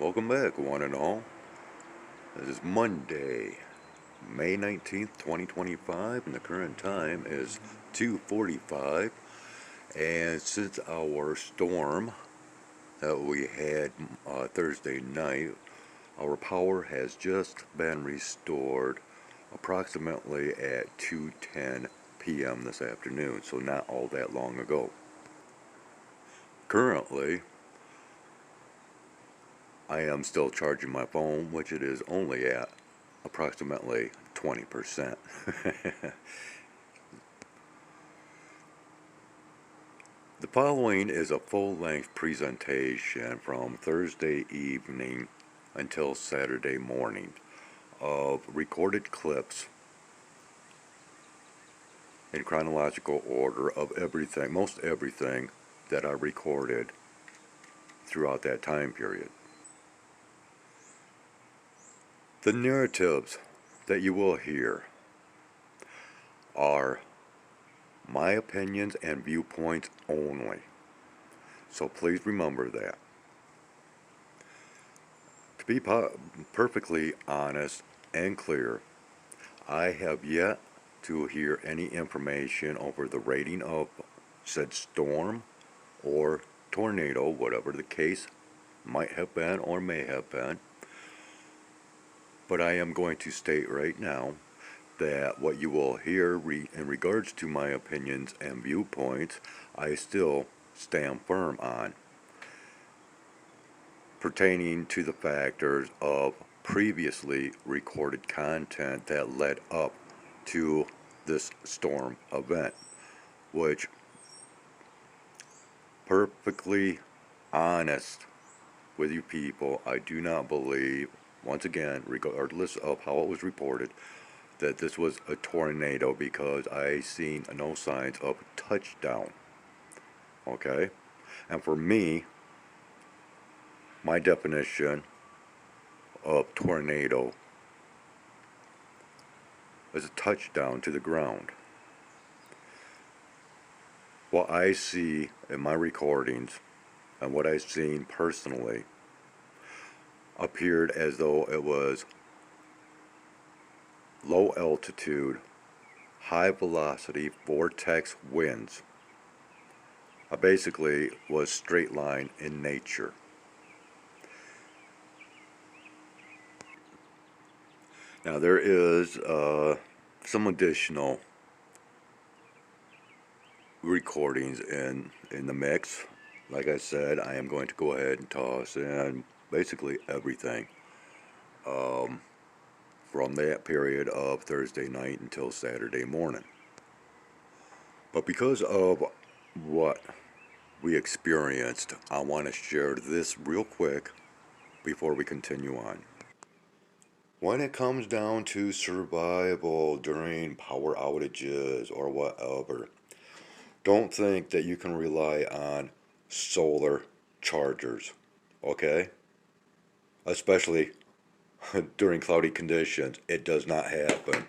Welcome back, one and all. This is Monday, May 19th, 2025, and the current time is 2:45. And since our storm that we had Thursday night, our power has just been restored approximately at 2:10 p.m. this afternoon, so not all that long ago. Currently, I am still charging my phone, which it is only at approximately 20%. The following is a full-length presentation from Thursday evening until Saturday morning of recorded clips in chronological order of everything, most everything that I recorded throughout that time period. The narratives that you will hear are my opinions and viewpoints only. So please remember that. To be perfectly honest and clear, I have yet to hear any information over the rating of said storm or tornado, whatever the case might have been or may have been. But I am going to state right now that what you will hear in regards to my opinions and viewpoints, I still stand firm on, pertaining to the factors of previously recorded content that led up to this storm event, which, perfectly honest with you people, I do not believe, once again, regardless of how it was reported, that this was a tornado, because I seen no signs of touchdown. Okay? And for me, my definition of tornado is a touchdown to the ground. What I see in my recordings and what I've seen personally appeared as though it was low altitude, high velocity vortex winds. I basically was straight line in nature. Now there is some additional recordings in the mix. Like I said, I am going to go ahead and toss in basically everything from that period of Thursday night until Saturday morning. But because of what we experienced, I want to share this real quick before we continue on. When it comes down to survival during power outages or whatever, don't think that you can rely on solar chargers, okay? Especially during cloudy conditions, it does not happen.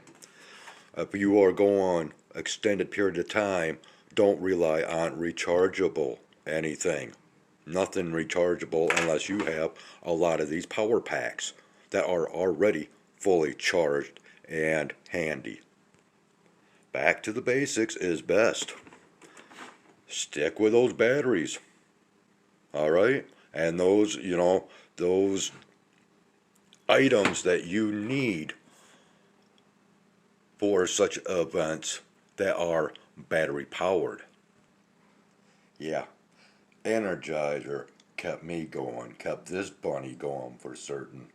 If you are going extended period of time, don't rely on rechargeable anything. Nothing rechargeable unless you have a lot of these power packs that are already fully charged and handy. Back to the basics is best. Stick with those batteries. Alright? And those, those items that you need for such events that are battery powered. Yeah, Energizer kept me going, kept this bunny going for certain.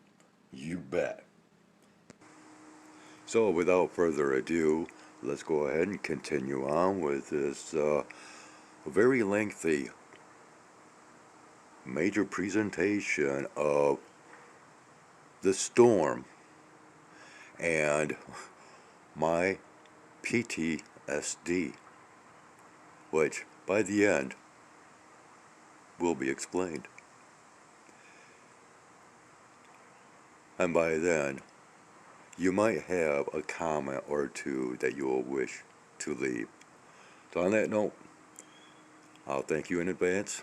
You bet. So without further ado, let's go ahead and continue on with this very lengthy major presentation of the storm and my PTSD, which by the end will be explained. And by then, you might have a comment or two that you will wish to leave. So on that note, I'll thank you in advance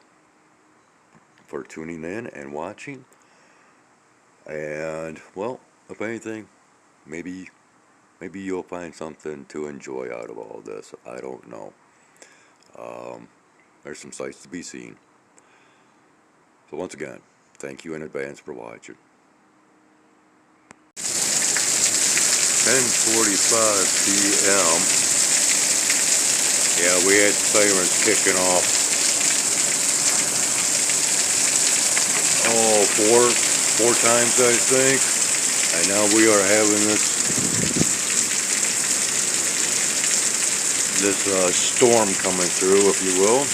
for tuning in and watching. And well, if anything, maybe you'll find something to enjoy out of all this. I don't know. There's some sights to be seen. So once again, thank you in advance for watching. 10:45 p.m. Yeah, we had sirens kicking off. Oh, four times I think. And now we are having this storm coming through, if you will.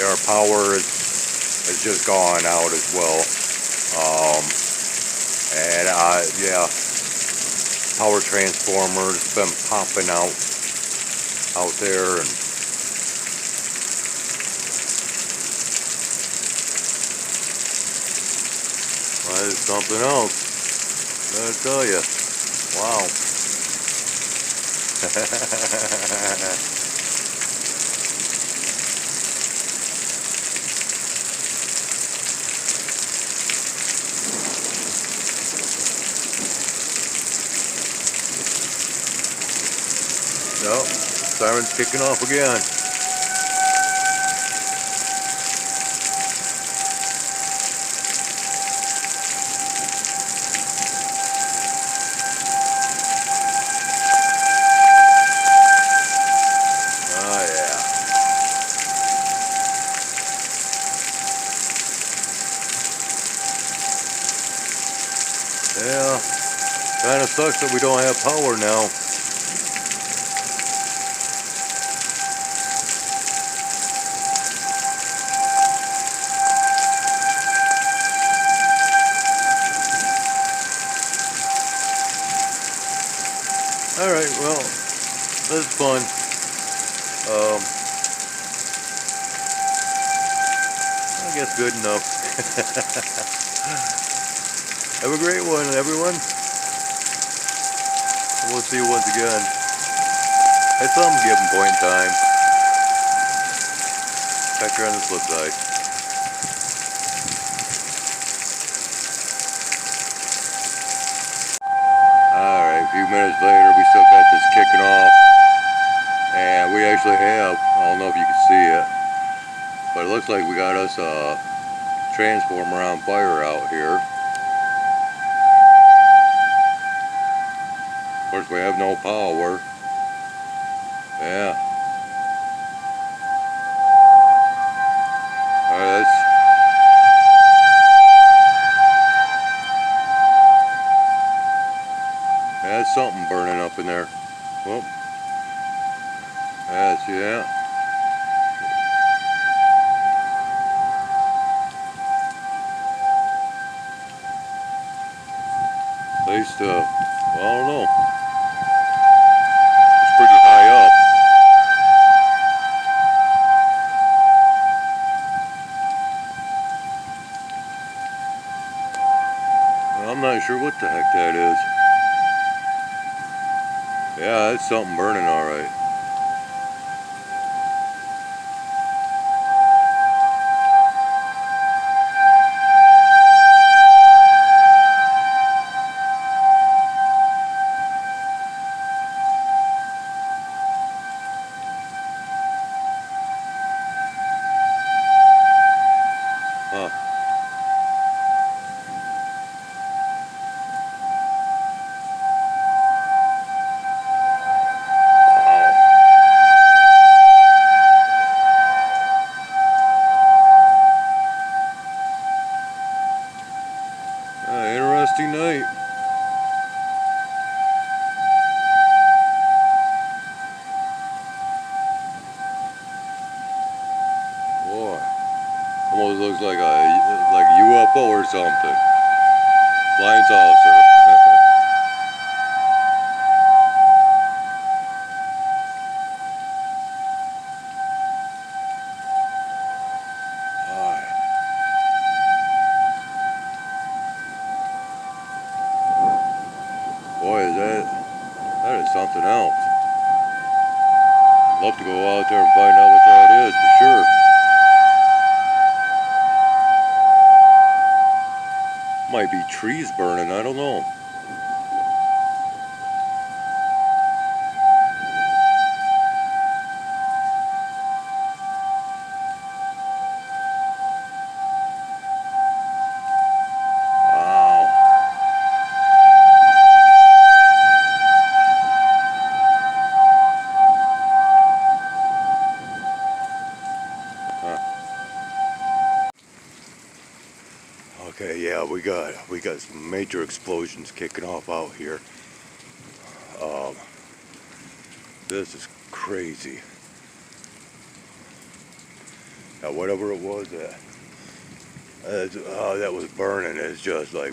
Our power has just gone out as well. And yeah, power transformers been popping out there, and that is something else. I gotta tell you, wow. Nope, siren's kicking off again. Oh yeah. Yeah, kinda sucks that we don't have power now. Alright, well, that's fun. I guess good enough. Have a great one, everyone. We'll see you once again at some given point in time. Catch you on the flip side. Alright, a few minutes later, we still got this kicking off. And we actually have, I don't know if you can see it, but it looks like we got us a transformer on fire out here. Of course, we have no power. Yeah. Alright, that's something burning up in there. Well, that's, yeah. At least, I don't know. It's pretty high up. I'm not sure what the heck that is. Yeah, that's something burning alright. Huh. Interesting night. Boy, almost looks like a UFO or something. Flying saucer. Boy, that is something else. Love to go out there and find out what that is for sure. Might be trees burning, I don't know. Wow. Huh. Okay, yeah, we got some major explosions kicking off out here. Um, this is crazy. Now, whatever it was that was burning is just like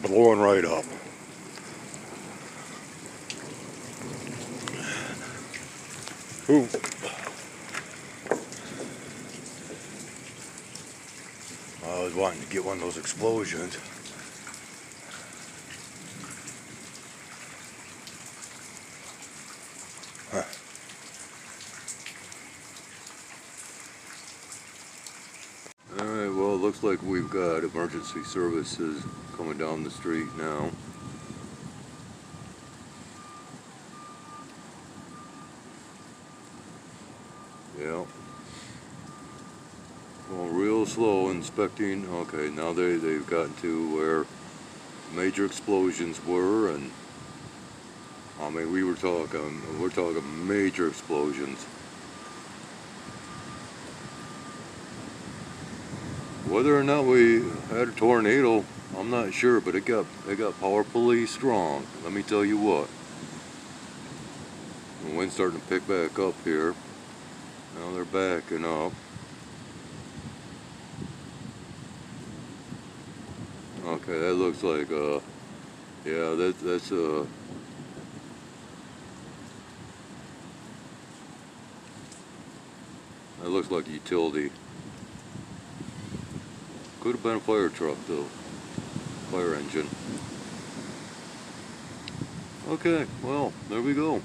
blowing right up. Ooh. I was wanting to get one of those explosions. Huh. Alright, well, it looks like we've got emergency services coming down the street now. Yeah. Well, real slow inspecting. Okay, now they've gotten to where major explosions were, and I mean we're talking major explosions. Whether or not we had a tornado, I'm not sure, but it got powerfully strong. Let me tell you what. The wind's starting to pick back up here. Now they're backing up. Okay, that looks like yeah, that's that looks like a utility. Could have been a fire truck though. Fire engine. Okay, well, there we go.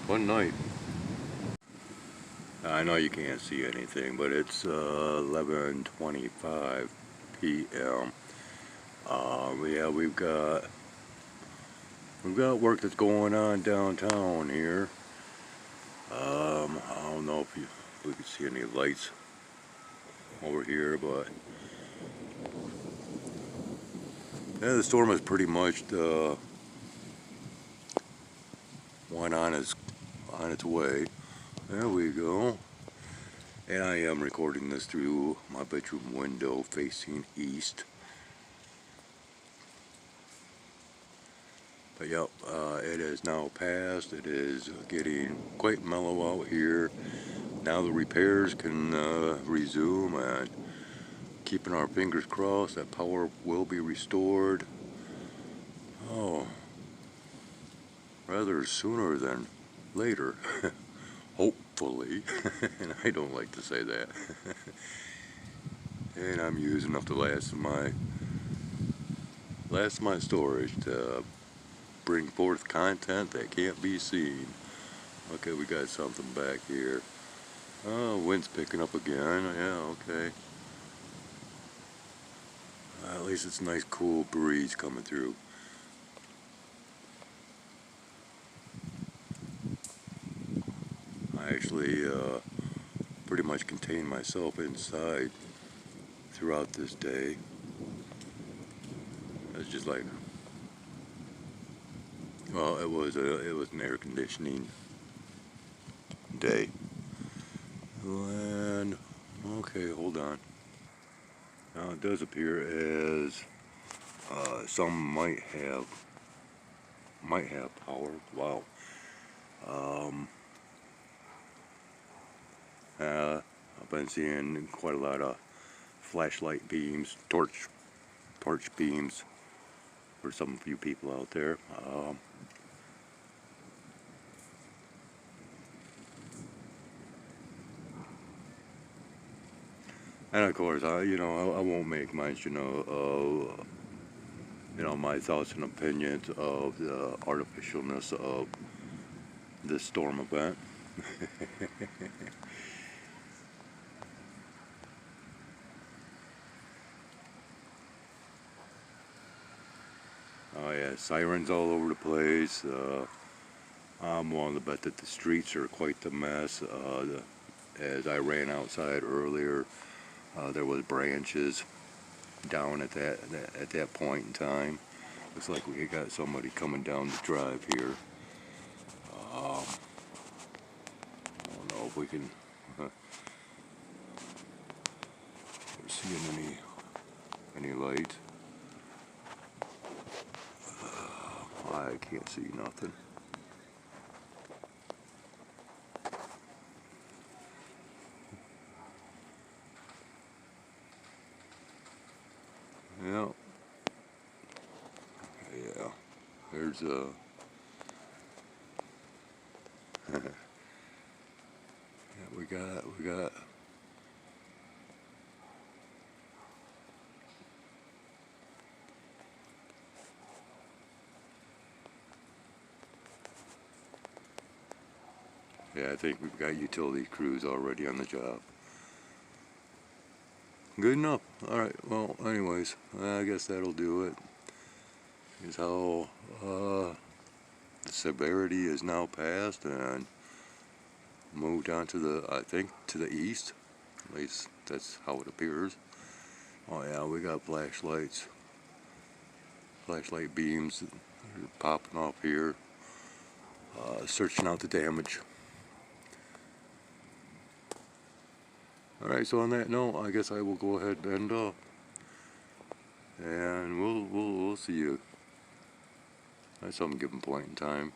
Fun night. I know you can't see anything, but it's 11:25 p.m. Yeah, we've got work that's going on downtown here. I don't know if we can see any lights over here, but yeah, the storm has pretty much went on its way. There we go. And I am recording this through my bedroom window facing east. But yep, it is now past. It is getting quite mellow out here. Now the repairs can resume, and keeping our fingers crossed that power will be restored. Oh, rather sooner than later. Hopefully. And I don't like to say that. And I'm using up the last of my storage to bring forth content that can't be seen. Okay, we got something back here. Oh, wind's picking up again. Yeah, okay. At least it's a nice cool breeze coming through. I actually pretty much contained myself inside throughout this day. It's just like, well, it was an air conditioning day. And okay, hold on. Now it does appear as some might have power. Wow. Um, I've been seeing quite a lot of flashlight beams, torch beams for some few people out there. And of course, I won't make mention of my thoughts and opinions of the artificialness of this storm event. Oh yeah, sirens all over the place. I'm willing to bet that the streets are quite the mess. As I ran outside earlier, there was branches down at that point in time. Looks like we got somebody coming down the drive here. I don't know if we can seeing any light. I can't see nothing. Yeah. Yeah. There's a yeah, we got yeah, I think we've got utility crews already on the job. Good enough. Alright, well, anyways, I guess that'll do it. Is how the severity is now passed and moved on to I think, to the east. At least that's how it appears. Oh yeah, we got flashlight beams popping off here, searching out the damage. Alright, so on that note, I guess I will go ahead and end up. And we'll see you at some given point in time.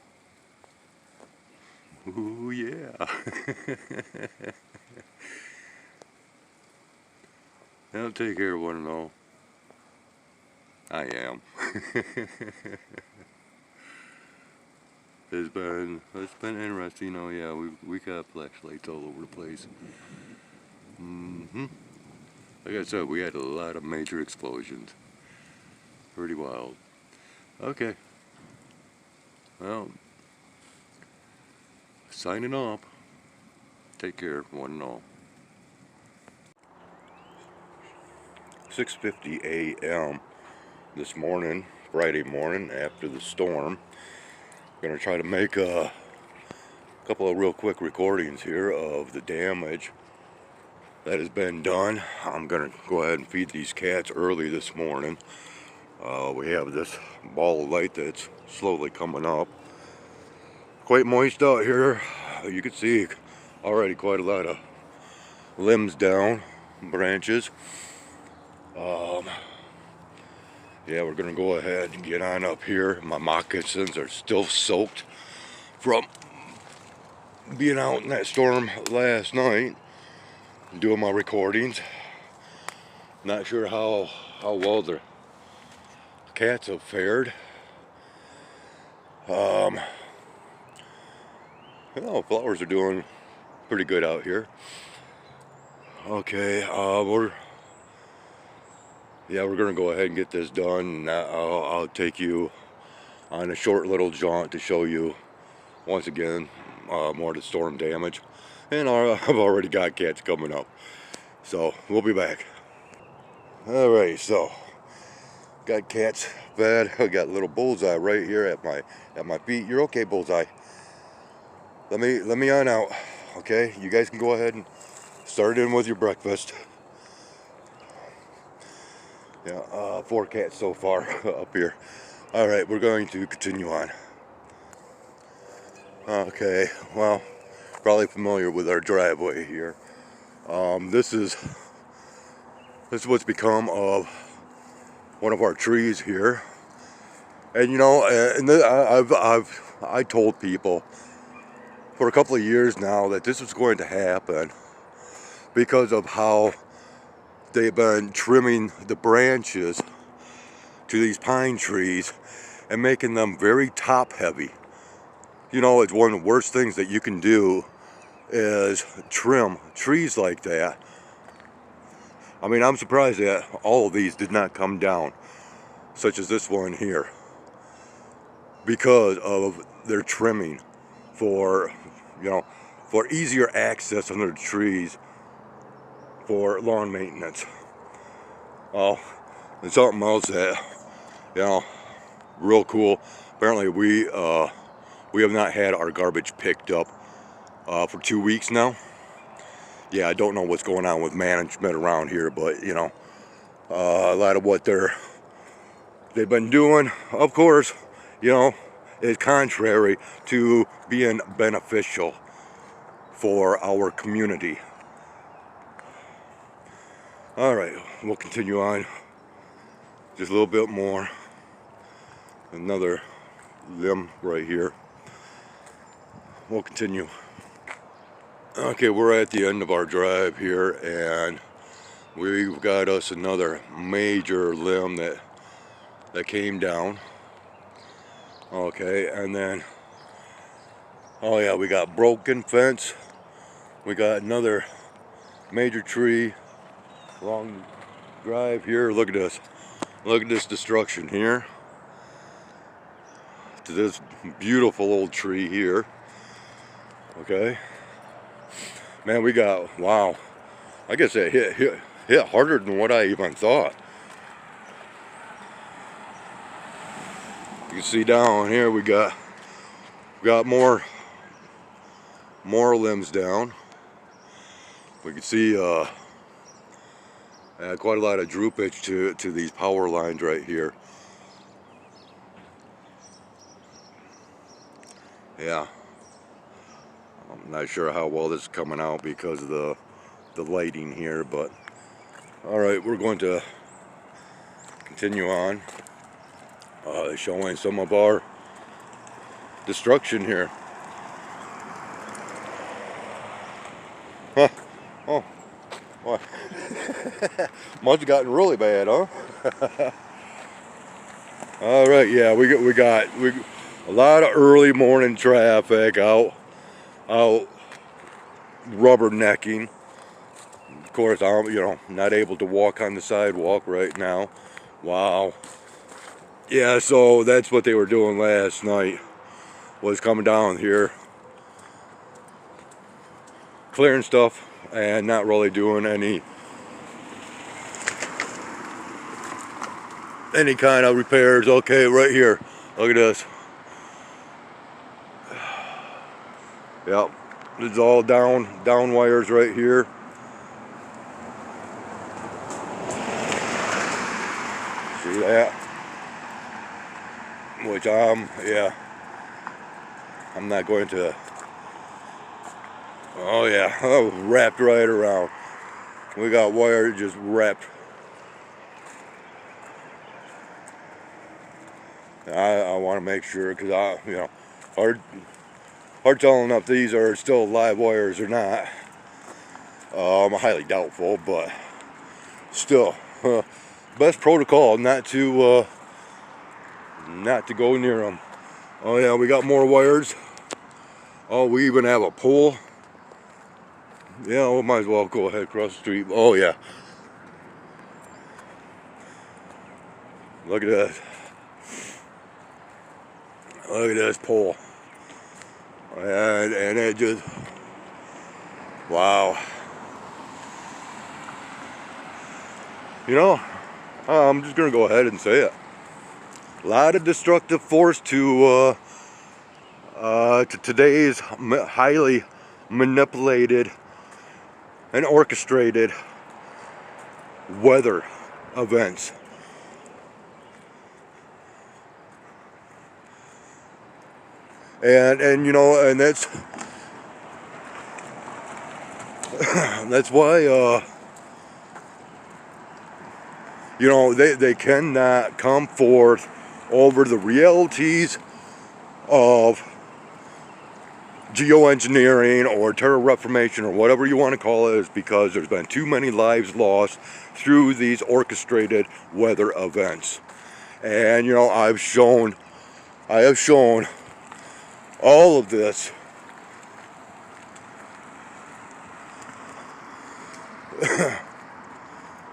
Ooh yeah. Now take care, one and all. I am. It's been interesting. Oh yeah, we got flashlights all over the place. Like I said, we had a lot of major explosions. Pretty wild. Okay. Well, signing off. Take care, one and all. 6:50 a.m. this morning, Friday morning, after the storm. Gonna try to make a couple of real quick recordings here of the damage that has been done. I'm gonna go ahead and feed these cats early this morning. We have this ball of light that's slowly coming up. Quite moist out here. You can see already quite a lot of limbs down, branches. Yeah, we're gonna go ahead and get on up here. My moccasins are still soaked from being out in that storm last night, doing my recordings. Not sure how well the cats have fared. Flowers are doing pretty good out here. Okay, we're gonna go ahead and get this done. I'll take you on a short little jaunt to show you once again more of the storm damage. And I've already got cats coming up, so we'll be back. Alright, so got cats fed. I got little Bullseye right here at my feet. You're okay, Bullseye. Let me on out. Okay, you guys can go ahead and start in with your breakfast. Yeah, 4 cats so far up here. Alright, we're going to continue on. Okay, well, probably familiar with our driveway here. This is what's become of one of our trees here. And you know, I told people for a couple of years now that this was going to happen because of how they've been trimming the branches to these pine trees and making them very top heavy. You know, it's one of the worst things that you can do is trim trees like that. I mean, I'm surprised that all of these did not come down. such as this one here, because of their trimming for, you know, for easier access under the trees for lawn maintenance. Oh, and something else that, you know, real cool. Apparently we have not had our garbage picked up for 2 weeks now. Yeah, I don't know what's going on with management around here, but you know, a lot of what they've been doing, of course, you know, is contrary to being beneficial for our community. All right, we'll continue on just a little bit more. Another limb right here. We'll continue. Okay, we're at the end of our drive here, and we've got us another major limb that came down. Okay, and then, oh yeah, we got broken fence. We got another major tree along the drive here. Look at this. Look at this destruction here to this beautiful old tree here. Okay. Man, we got, wow, I guess that hit harder than what I even thought. You can see down here we got more limbs down. We can see quite a lot of droopage to these power lines right here. Yeah. I'm not sure how well this is coming out because of the lighting here, but all right, we're going to continue on showing some of our destruction here. Huh. Oh, what? Must have gotten really bad, huh? All right, yeah, we got a lot of early morning traffic out rubbernecking. Of course, I'm, you know, not able to walk on the sidewalk right now. Wow. Yeah, so that's what they were doing last night, was coming down here, clearing stuff, and not really doing any kind of repairs. Okay, right here, look at this. Yep, this is all down wires right here. See that? Which yeah, I'm not going to. Oh yeah, oh, wrapped right around. We got wire just wrapped. I want to make sure, because you know, hard telling if these are still live wires or not. Highly doubtful, but still, best protocol not to go near them. Oh yeah, we got more wires. Oh, we even have a pole. Yeah, we might as well go ahead across the street. Oh yeah. Look at that. Look at this pole. And it just, wow. You know, I'm just gonna go ahead and say it. A lot of destructive force to today's highly manipulated and orchestrated weather events. And you know, and that's why you know, they cannot come forth over the realities of geoengineering or terraformation or whatever you want to call it, is because there's been too many lives lost through these orchestrated weather events. And you know, I have shown all of this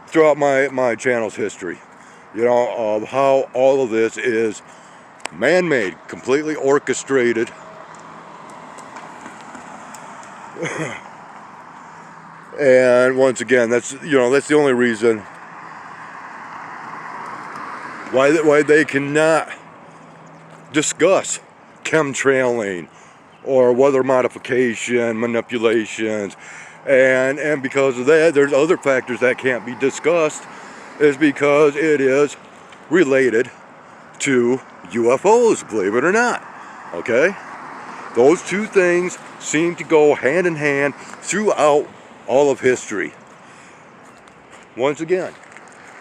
throughout my channel's history. you know, of how all of this is man-made, completely orchestrated. And once again, that's, you know, that's the only reason why they cannot discuss chemtrailing or weather modification, manipulations, and because of that, there's other factors that can't be discussed, is because it is related to UFOs, believe it or not. Okay? Those two things seem to go hand in hand throughout all of history. Once again,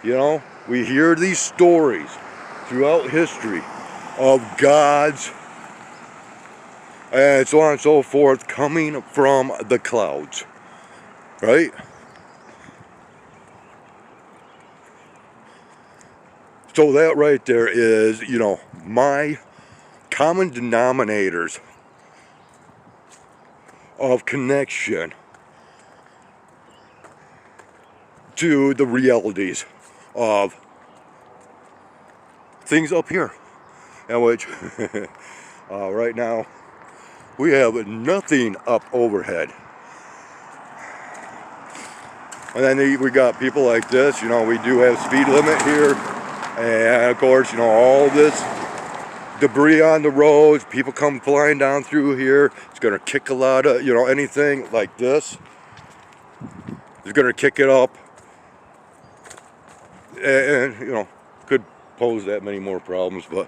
you know, we hear these stories throughout history of gods and so on and so forth coming from the clouds, right? So that right there is, you know, my common denominators of connection to the realities of things up here, and which right now we have nothing up overhead. And then we got people like this, you know, we do have speed limit here, and of course, you know, all this debris on the roads, people come flying down through here, it's going to kick a lot of, you know, anything like this is going to kick it up, and you know, could pose that many more problems. But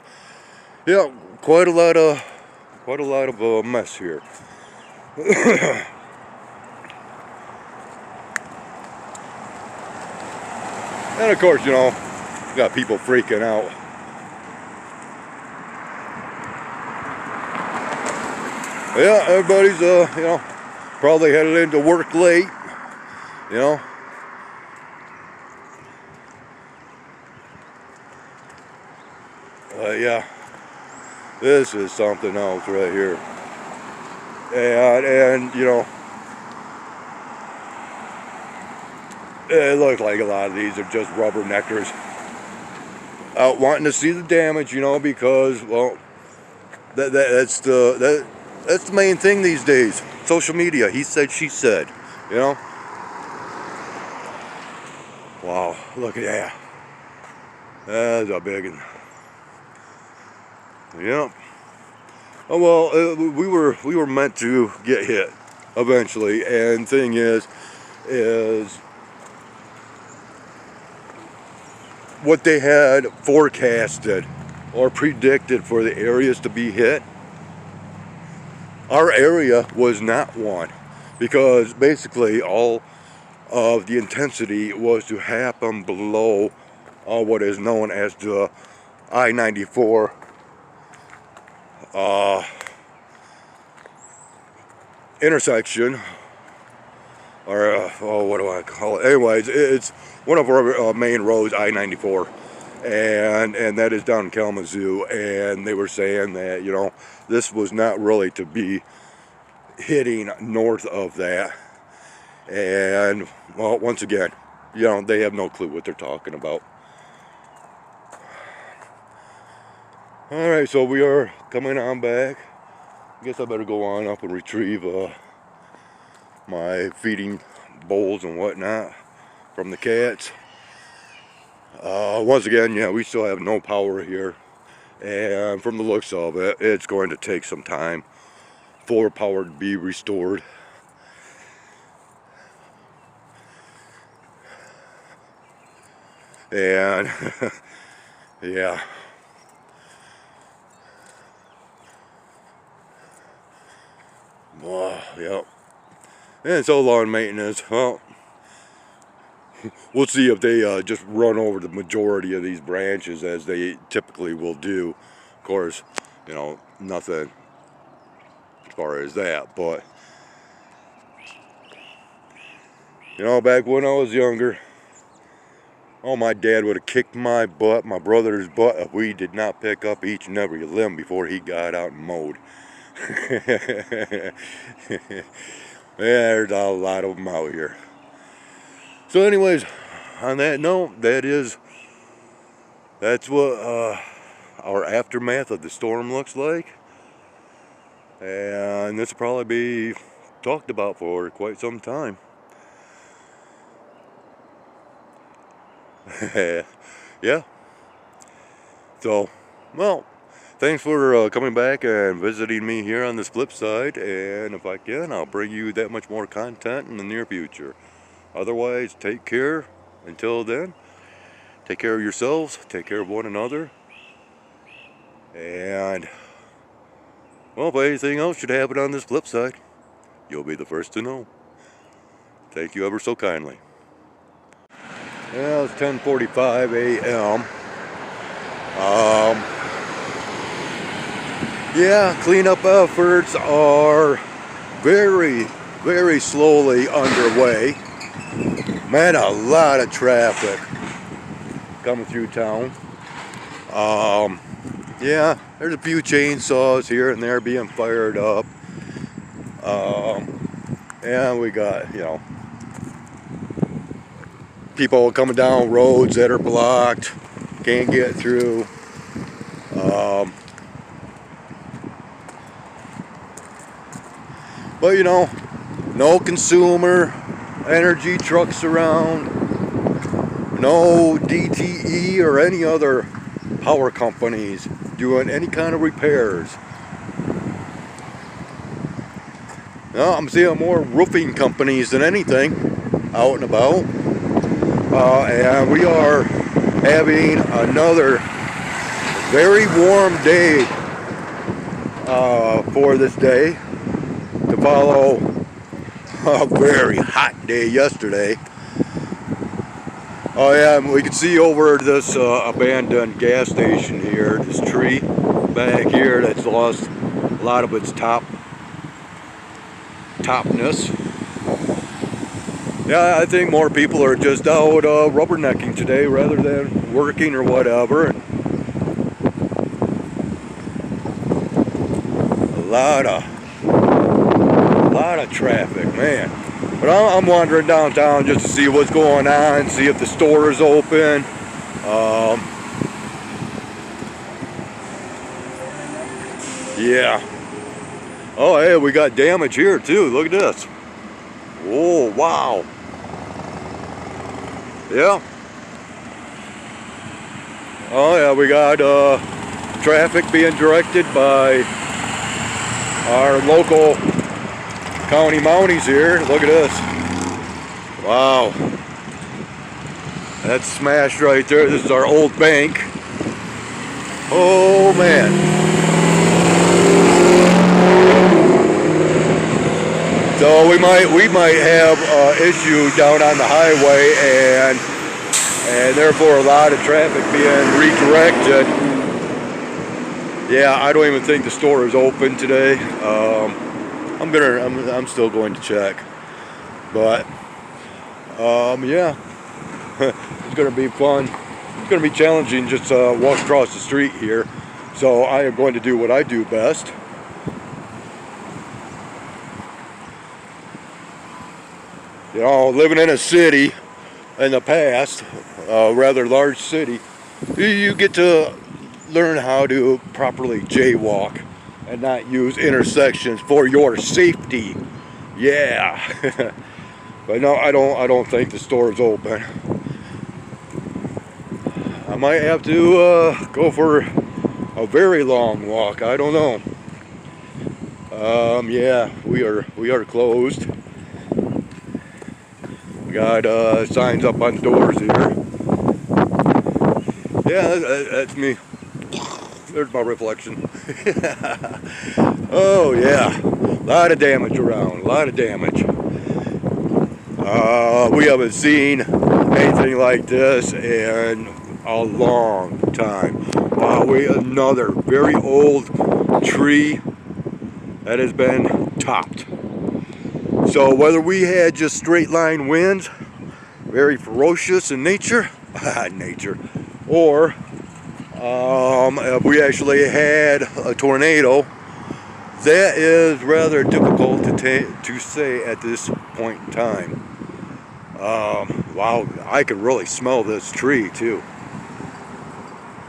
yeah, quite a lot of mess here. And of course, you know, you got people freaking out. Yeah, everybody's you know, probably headed into work late, you know. Yeah, this is something else right here. And you know, it looks like a lot of these are just rubberneckers out wanting to see the damage, you know, because, well, that's the main thing these days. Social media, he said, she said, you know. Wow, look at that. That's a big one. Yep. Oh well, we were meant to get hit eventually, and thing is what they had forecasted or predicted for the areas to be hit. Our area was not one, because basically all of the intensity was to happen below what is known as the I-94 intersection, or oh, what do I call it? Anyways, it's one of our main roads, I-94, and that is down in Kalamazoo. And they were saying that, you know, this was not really to be hitting north of that. And well, once again, you know, they have no clue what they're talking about. All right, so we are coming on back. I guess I better go on up and retrieve my feeding bowls and whatnot from the cats. Once again, yeah, we still have no power here, and from the looks of it, it's going to take some time for power to be restored. And yeah, yep. And so lawn maintenance, well, we'll see if they just run over the majority of these branches, as they typically will do. Of course, you know, nothing as far as that, but you know, back when I was younger, oh, my dad would have kicked my butt, my brother's butt, if we did not pick up each and every limb before he got out and mowed. There's a lot of them out here. So anyways, on that note, that is that's what our aftermath of the storm looks like. And this will probably be talked about for quite some time. Yeah. So, well, thanks for coming back and visiting me here on this flip side. And if I can, I'll bring you that much more content in the near future. Otherwise, take care. Until then, take care of yourselves, take care of one another. And, well, if anything else should happen on this flip side, you'll be the first to know. Thank you ever so kindly. Well, it's 10:45 a.m. Yeah, cleanup efforts are very, very slowly underway. Man, a lot of traffic coming through town. Yeah, there's a few chainsaws here and there being fired up. And we got, people coming down roads that are blocked, can't get through. But no consumer energy trucks around, no DTE or any other power companies doing any kind of repairs. No, I'm seeing more roofing companies than anything out and about. And we are having another very warm day for this day to follow a very hot day yesterday. Oh yeah, we can see over this abandoned gas station here, this tree back here that's lost a lot of its topness. Yeah, I think more people are just out rubbernecking today rather than working or whatever. A lot of traffic, man. But I'm wandering downtown just to see what's going on, see if the store is open. Yeah. Oh, hey, we got damage here too. Look at this. Oh, wow. Yeah. Oh, yeah, we got traffic being directed by our local county mounties here. Look at this. Wow. That's smashed right there. This is our old bank. Oh, man. So we might have issue down on the highway and therefore a lot of traffic being redirected. Yeah, I don't even think the store is open today. I'm still going to check, but yeah, it's gonna be fun. It's gonna be challenging just walk across the street here. So I am going to do what I do best. Living in a city in the past, a rather large city, you get to learn how to properly jaywalk and not use intersections for your safety. Yeah. But no, I don't think the store is open. I might have to go for a very long walk. I don't know. Yeah, we are closed. We got signs up on doors here. Yeah, that's me. There's my reflection. Oh yeah, a lot of damage around, a lot of damage. We haven't seen anything like this in a long time. Wow, another very old tree that has been topped. So whether we had just straight line winds, very ferocious in nature, or if we actually had a tornado, that is rather difficult to say at this point in time. Wow, I could really smell this tree too.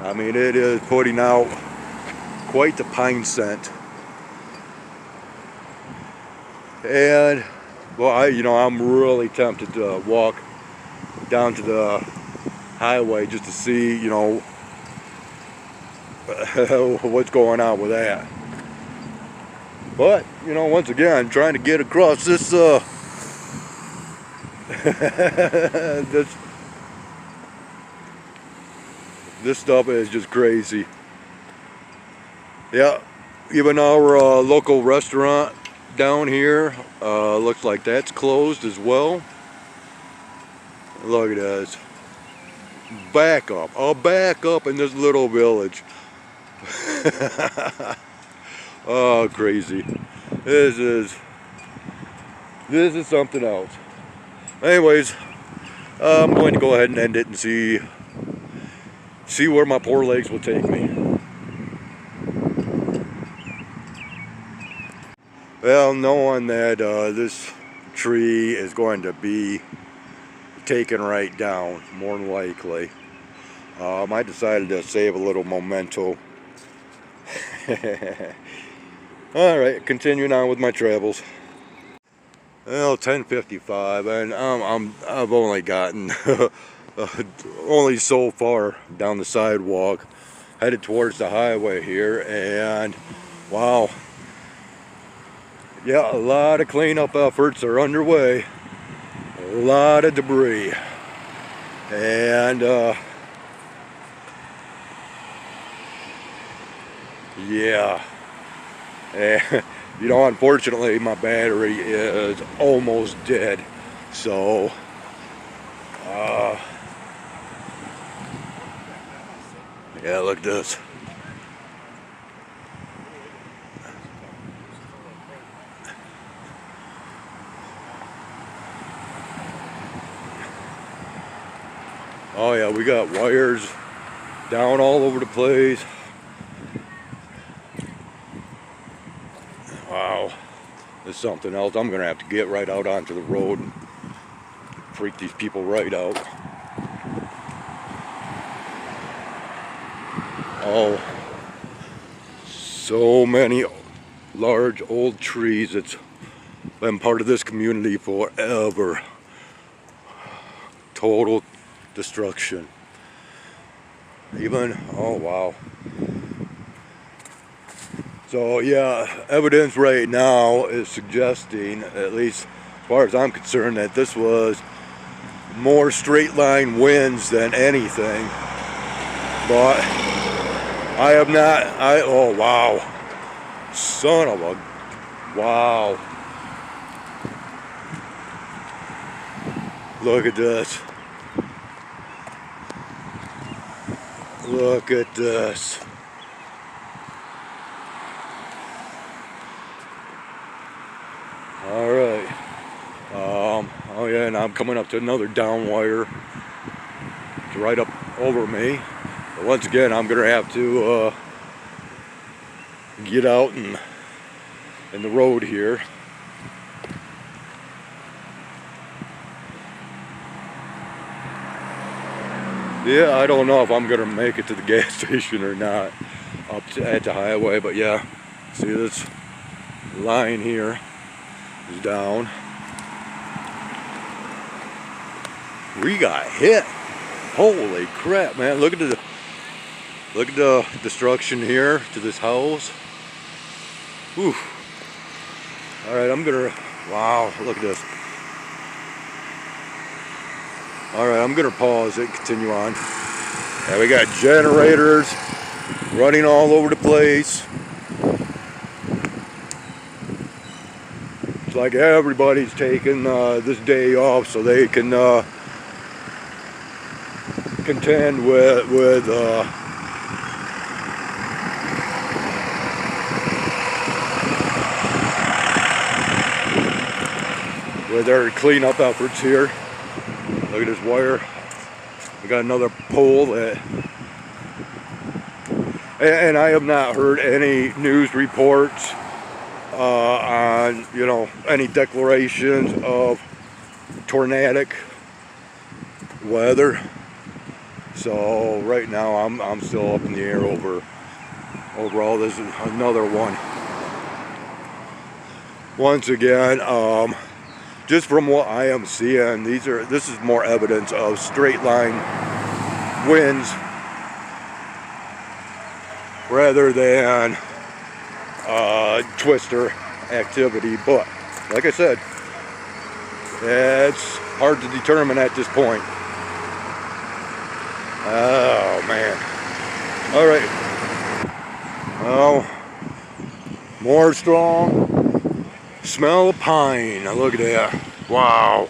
I mean, it is putting out quite the pine scent. And well, I'm really tempted to walk down to the highway just to see, what's going on with that. But, once again, trying to get across this, this stuff is just crazy. Yeah, even our local restaurant down here, looks like that's closed as well. Look at this. I'll back up in this little village. Oh, crazy. This is something else. Anyways, I'm going to go ahead and end it and see where my poor legs will take me. Well, knowing that this tree is going to be taken right down, more than likely, I decided to save a little memento. Alright, continuing on with my travels. Well, 10:55, and I've only gotten only so far down the sidewalk, headed towards the highway here, and wow, yeah, a lot of cleanup efforts are underway, a lot of debris, and yeah, and unfortunately my battery is almost dead, so yeah, look at this. Oh yeah, we got wires down all over the place. Wow, this is something else. I'm gonna have to get right out onto the road and freak these people right out. Oh, so many large old trees. It's been part of this community forever. Total destruction. Even, oh wow. So yeah, evidence right now is suggesting, at least as far as I'm concerned, that this was more straight line winds than anything. But I have not, oh wow. Son of a, wow. Look at this. Look at this. Alright. Oh yeah, and I'm coming up to another down wire. It's right up over me. But once again, I'm gonna have to get out in the road here. Yeah, I don't know if I'm gonna make it to the gas station or not at the highway, but yeah, see this line here is down. We got hit. Holy crap, man! Look at the destruction here to this house. Whew. All right, I'm gonna. Wow, look at this. Alright, I'm going to pause it, continue on. Yeah, we got generators running all over the place. It's like everybody's taking this day off so they can contend with their cleanup efforts here. Look at this wire. We got another pole that, and I have not heard any news reports on, any declarations of tornadic weather. So right now I'm still up in the air over all this. Another one. Once again, just from what I am seeing, this is more evidence of straight line winds rather than twister activity. But like I said, it's hard to determine at this point. Oh man. All right. Oh, more strong. Smell of pine. Now look at that. Wow.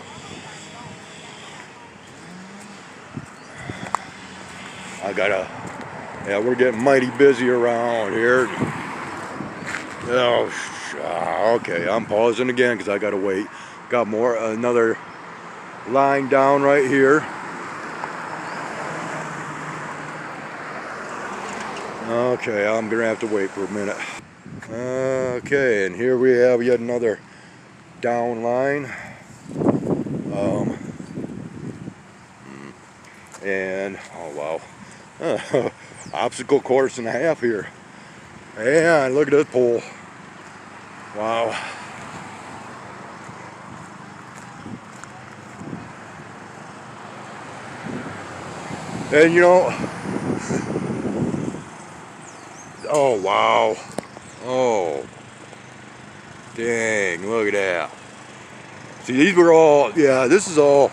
Yeah, we're getting mighty busy around here. Oh, okay, I'm pausing again because I gotta wait. Got another line down right here. Okay, I'm gonna have to wait for a minute. Okay, and here we have yet another down line. And oh wow, obstacle course and a half here. And look at this pole. Wow. And you know, oh wow. Oh, dang, look at that. See, these were all, yeah, this is all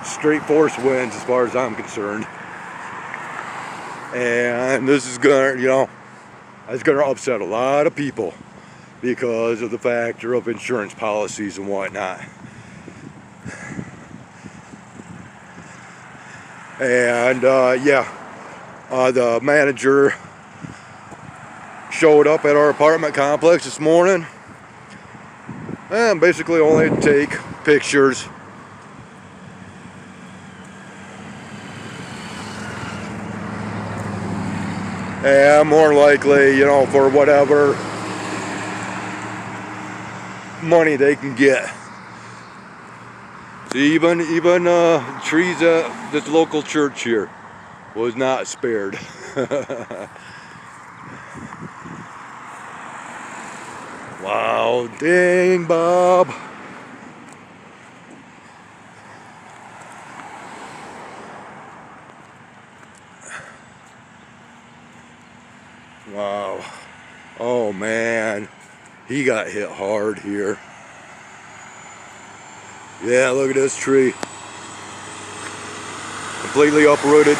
straight force winds as far as I'm concerned. And this is gonna, you know, it's gonna upset a lot of people because of the factor of insurance policies and whatnot. And yeah, the manager showed up at our apartment complex this morning and basically only had to take pictures. And more likely, you know, for whatever money they can get. See, even trees at this local church here was not spared. Wow, dang, Bob. Wow. Oh man, he got hit hard here. Yeah, look at this tree. Completely uprooted.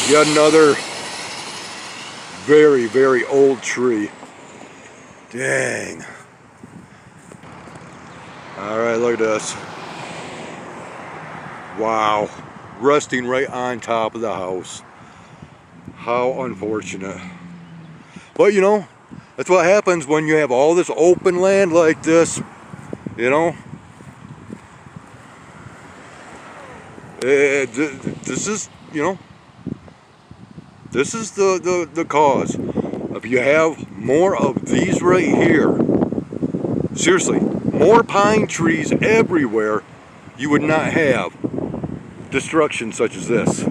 Yet another very, very old tree. Dang. Alright, look at this. Wow. Resting right on top of the house. How unfortunate. But you know, that's what happens when you have all this open land like this. You know? This is, you know, this is the cause. If you have more of these right here, seriously, more pine trees everywhere, you would not have destruction such as this.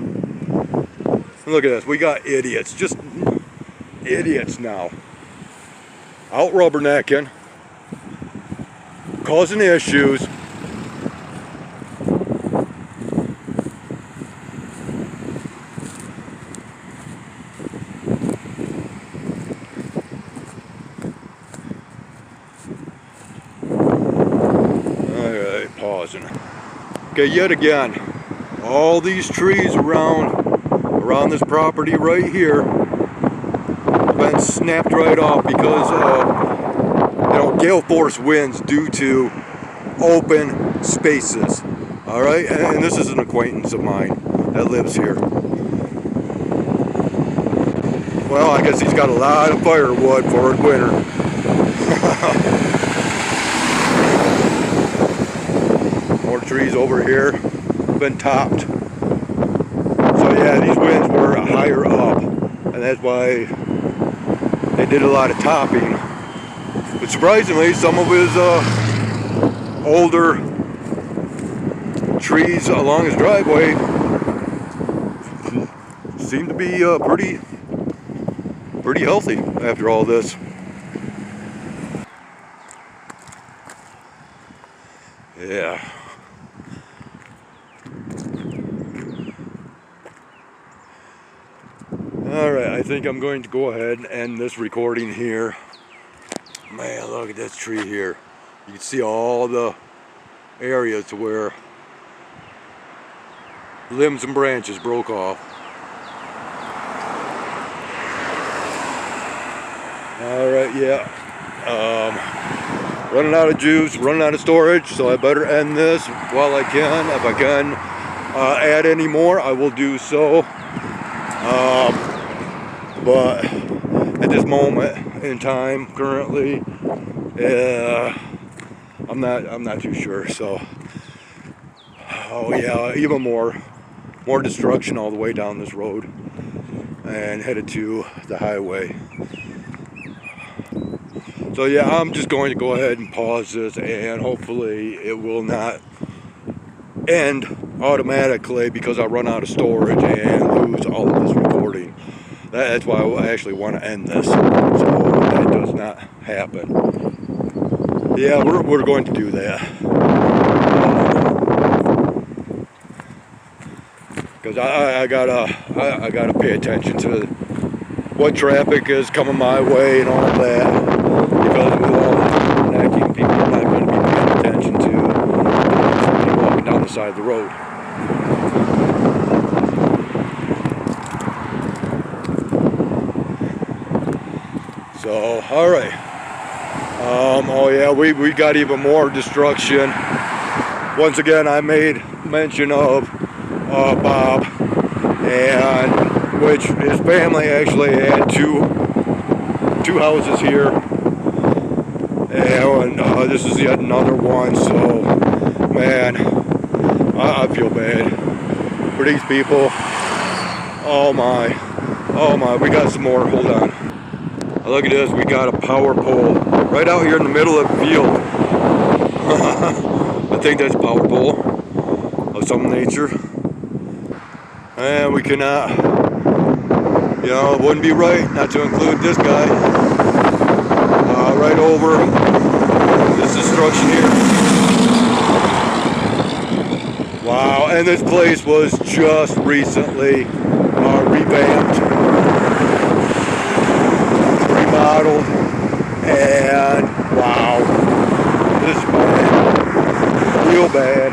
Look at this, we got idiots, just idiots now. Out rubbernecking, causing issues. Alright, pausing. Okay, yet again, all these trees around this property right here have been snapped right off because of, you know, gale force winds due to open spaces. Alright, and this is an acquaintance of mine that lives here. Well, I guess he's got a lot of firewood for winter. More trees over here, been topped. So yeah, these winds were higher up, and that's why they did a lot of topping. But surprisingly, some of his older trees along his driveway seem to be pretty healthy after all this. Yeah. Alright, I think I'm going to go ahead and end this recording here. Man, look at this tree here. You can see all the areas where limbs and branches broke off. Alright, yeah. Running out of juice, running out of storage, so I better end this while I can. If I can add any more, I will do so. But at this moment in time, currently, I'm not too sure. So, oh yeah, even more destruction all the way down this road and headed to the highway. So yeah, I'm just going to go ahead and pause this, and hopefully it will not end automatically because I run out of storage and lose all of this recording. That's why I actually want to end this, so that does not happen. Yeah, we're going to do that. Because I gotta pay attention to what traffic is coming my way and all that. Because with all this necking, people are not going to be paying attention to people walking down the side of the road. So, alright. Oh yeah, we got even more destruction. Once again, I made mention of Bob, and which his family actually had two houses here, and this is yet another one. So, man, I feel bad for these people. Oh my, we got some more. Hold on. Look at this, we got a power pole right out here in the middle of the field. I think that's a power pole of some nature. And we cannot, you know, it wouldn't be right not to include this guy. Right over this destruction here. Wow, and this place was just recently revamped, remodeled, and wow, this is bad, real bad.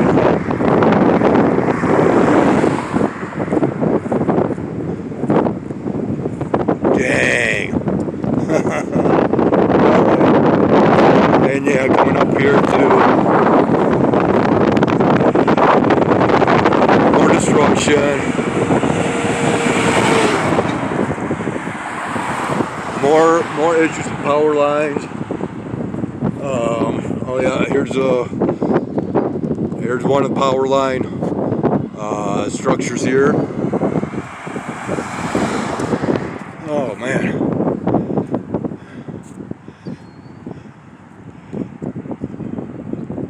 Dang. And yeah, coming up here to more destruction, more issues with power lines. Oh yeah, here's one of the power line structures here. Oh man.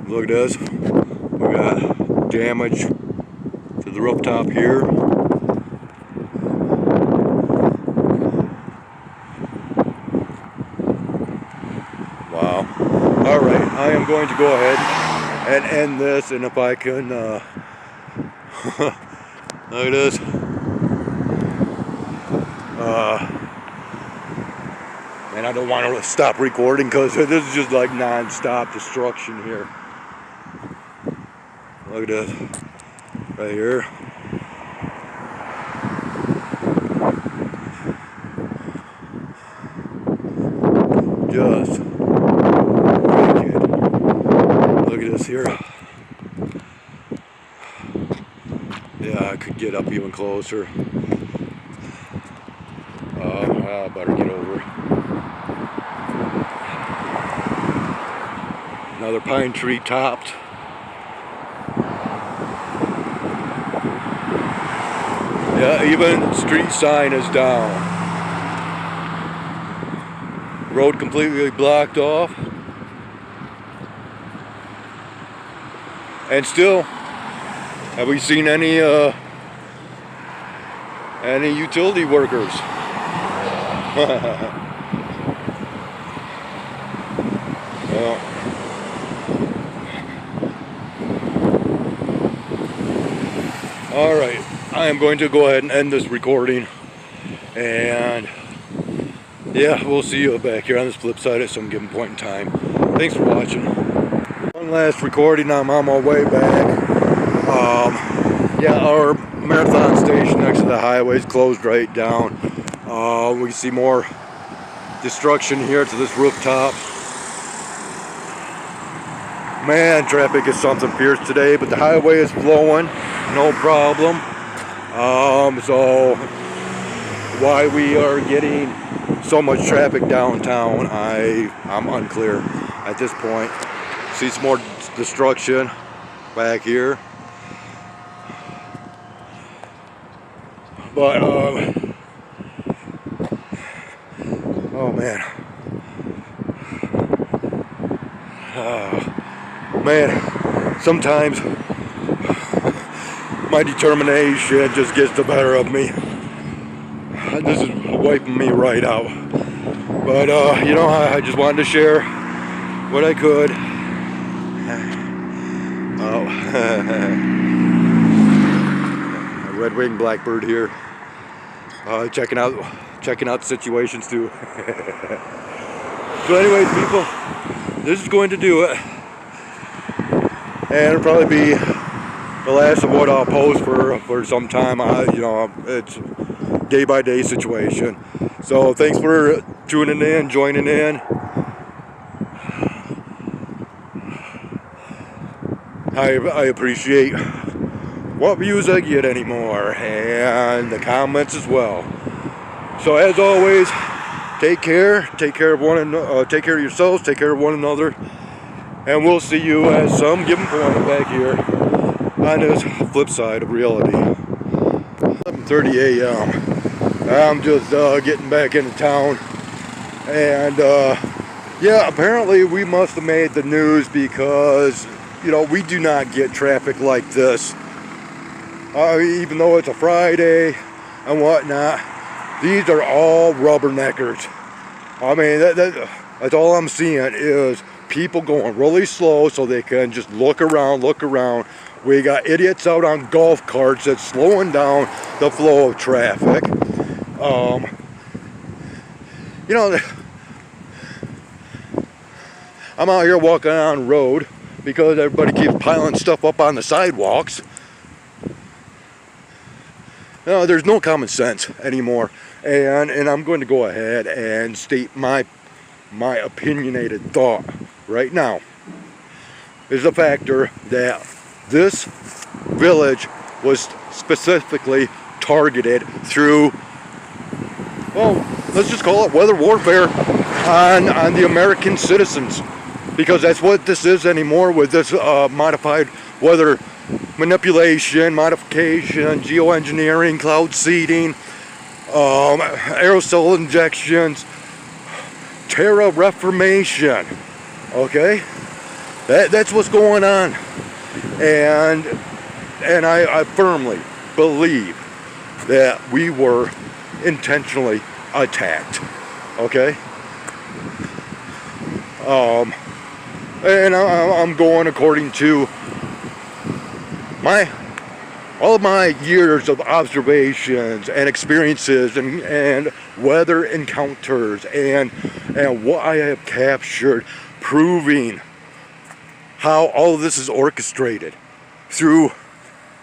Look at this. We got damage to the rooftop here. Wow. Alright, I am going to go ahead and end this, and if I can look at this. And I don't want to stop recording because this is just like non-stop destruction here. Look at this, right here. Just wicked. Look at this here. Yeah, I could get up even closer. I better get over. Another pine tree topped. Yeah, even street sign is down. Road completely blocked off. And still, Have we seen any utility workers? Well, all right, I am going to go ahead and end this recording, and yeah, we'll see you back here on this flip side at some given point in time. Thanks for watching. One last recording. I'm on my way back. Yeah, our marathon station next to the highway is closed right down. We see more destruction here to this rooftop. Man, traffic is something fierce today, but the highway is flowing, no problem. So why we are getting so much traffic downtown, I'm unclear at this point. See some more destruction back here, but oh man, man, sometimes my determination just gets the better of me. This is wiping me right out. But you know, I just wanted to share what I could. Oh, a red-winged blackbird here, checking out the situations too. So anyways, people, this is going to do it, and it'll probably be the last of what I'll post for some time. You know, it's day by day situation. So thanks for tuning in, joining in. I appreciate what views I get anymore, and the comments as well. So as always, take care of take care of yourselves, take care of one another, and we'll see you at some given point back here on this flip side of reality. 11:30 a.m. I'm just getting back into town, and yeah, apparently we must have made the news because, you know, we do not get traffic like this, even though it's a Friday and whatnot. These are all rubberneckers. I mean, that's all I'm seeing is people going really slow so they can just look around. We got idiots out on golf carts that's slowing down the flow of traffic. You know, I'm out here walking on the road because everybody keeps piling stuff up on the sidewalks. No, there's no common sense anymore, and I'm going to go ahead and state my opinionated thought right now. Is the factor that this village was specifically targeted through, well, let's just call it weather warfare on the American citizens, because that's what this is anymore with this modified weather manipulation, modification, geoengineering, cloud seeding, aerosol injections, terra reformation. Okay, that's what's going on, and I firmly believe that we were intentionally attacked. Okay, and I'm going according to all of my years of observations and experiences and weather encounters and what I have captured, proving how all of this is orchestrated through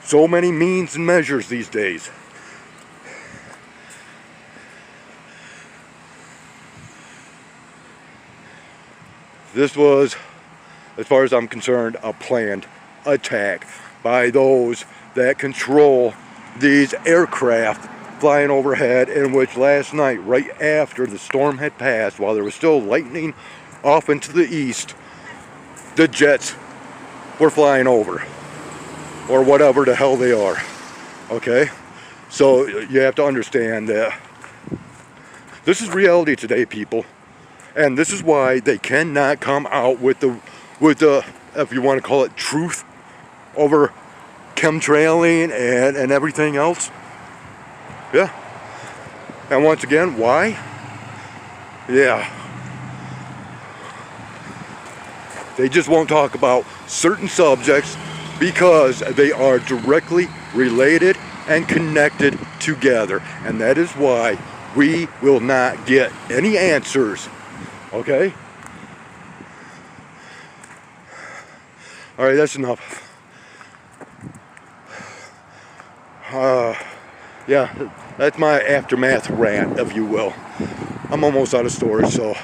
so many means and measures these days. This was, as far as I'm concerned, a planned attack by those that control these aircraft flying overhead, in which last night, right after the storm had passed, while there was still lightning off into the east, the jets were flying over, or whatever the hell they are. Okay, so you have to understand that this is reality today, people, and this is why they cannot come out with the if you want to call it truth over chemtrailing and everything else. Yeah. And once again, why? Yeah. They just won't talk about certain subjects because they are directly related and connected together. And that is why we will not get any answers. Okay? Alright, that's enough. Yeah, that's my aftermath rant, if you will. I'm almost out of storage, so.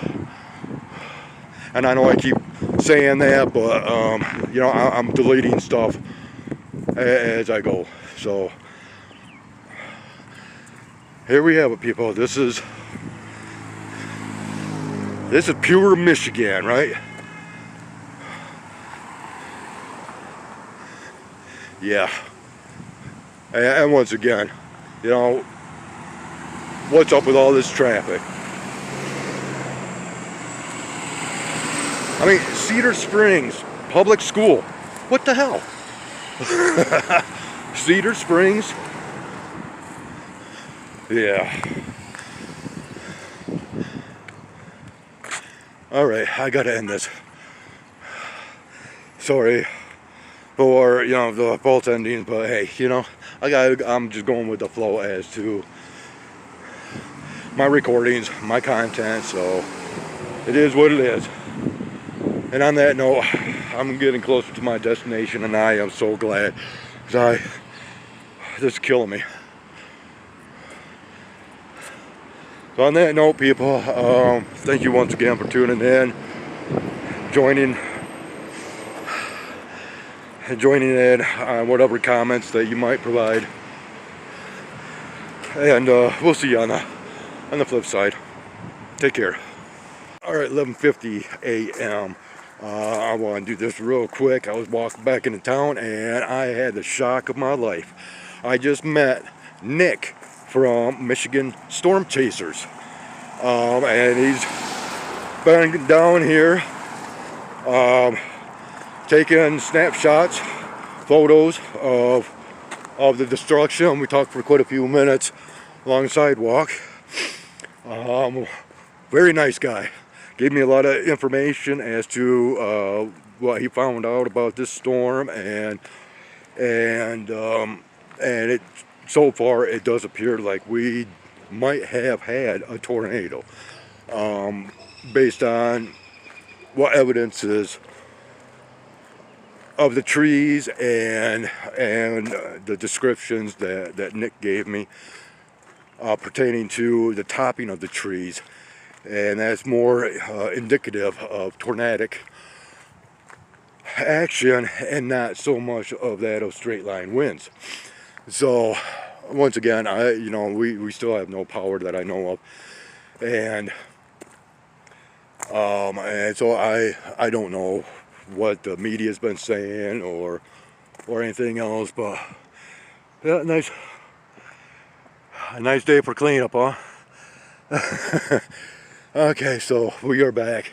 And I know I keep saying that, but you know, I'm deleting stuff as I go. So here we have it, people. This is pure Michigan, right? Yeah. And once again, you know, what's up with all this traffic? I mean, Cedar Springs Public School. What the hell? Cedar Springs? Yeah. Alright, I gotta end this. Sorry for, you know, the false endings, but hey, you know, I'm just going with the flow as to my recordings, my content, so it is what it is. And on that note, I'm getting closer to my destination, and I am so glad, because this is killing me. So on that note, people, thank you once again for tuning in, joining in on whatever comments that you might provide, and we'll see you on the flip side. Take care. All right, 11:50 a.m. I want to do this real quick. I was walking back into town, and I had the shock of my life. I just met Nick from Michigan Storm Chasers, and he's been down here taking snapshots, photos of the destruction. We talked for quite a few minutes along the sidewalk. Very nice guy. Gave me a lot of information as to what he found out about this storm, and it so far it does appear like we might have had a tornado, based on what evidence is of the trees and the descriptions that Nick gave me pertaining to the topping of the trees, and that's more indicative of tornadic action and not so much of that of straight line winds. So once again, we still have no power that I know of, and so I don't know what the media's been saying or anything else, but yeah, a nice day for cleanup, huh? Okay, so we are back,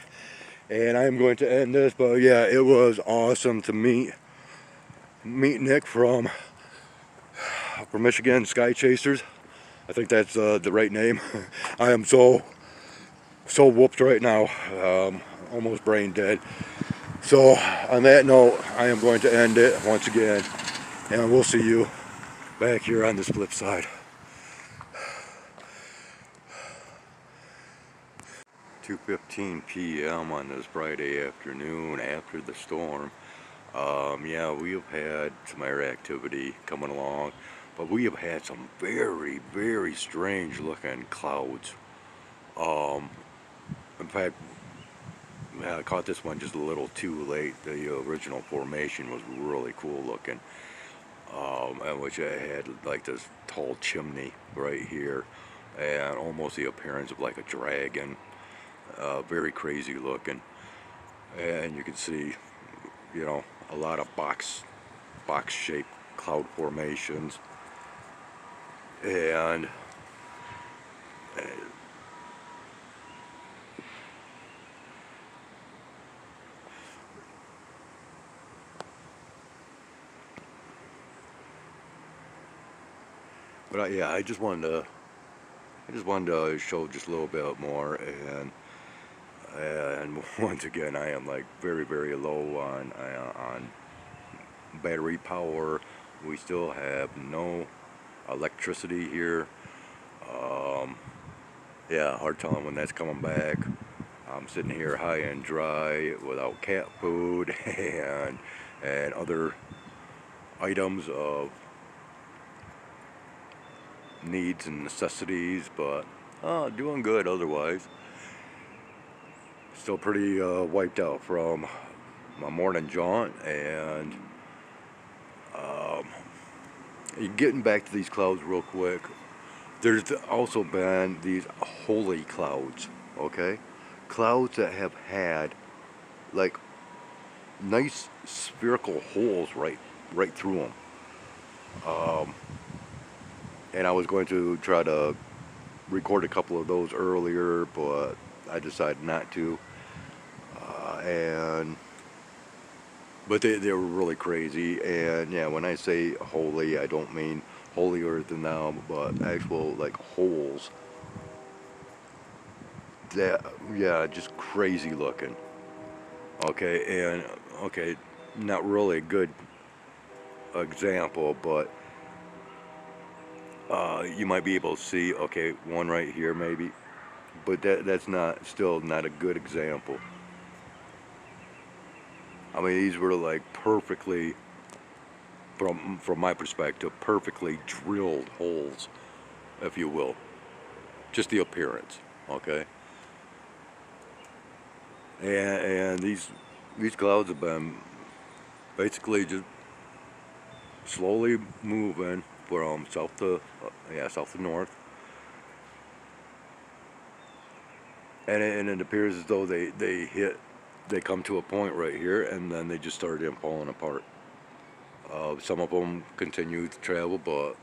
and I'm going to end this, but yeah, it was awesome to meet Nick from Michigan Sky Chasers. I think that's the right name. I am so whooped right now, almost brain dead. So on that note, I am going to end it once again, and we'll see you back here on this flip side. 2:15 p.m. on this Friday afternoon after the storm. Yeah, we have had some air activity coming along, but we have had some very, very strange looking clouds. In fact, I caught this one just a little too late. The original formation was really cool looking, which I had like this tall chimney right here, and almost the appearance of like a dragon. Very crazy looking, and you can see, you know, a lot of box-shaped cloud formations, and But yeah, I just wanted to show just a little bit more, and once again, I am like very, very low on battery power. We still have no electricity here. Um, yeah, hard telling when that's coming back. I'm sitting here high and dry without cat food and other items of needs and necessities, but doing good otherwise. Still pretty wiped out from my morning jaunt, and um, getting back to these clouds real quick. There's also been these holy clouds, okay? Clouds that have had like nice spherical holes right through them. Um, and I was going to try to record a couple of those earlier, but I decided not to. And but they were really crazy. And yeah, when I say holy, I don't mean holier than thou, but actual like holes. That, yeah, just crazy looking. Okay, and okay, not really a good example, but you might be able to see. Okay, one right here maybe, but that's not still not a good example. I mean, these were like perfectly, from my perspective, perfectly drilled holes, if you will. Just the appearance, okay. And these clouds have been basically just slowly moving from south to north, and it appears as though they come to a point right here, and then they just started falling apart. Some of them continue to travel, but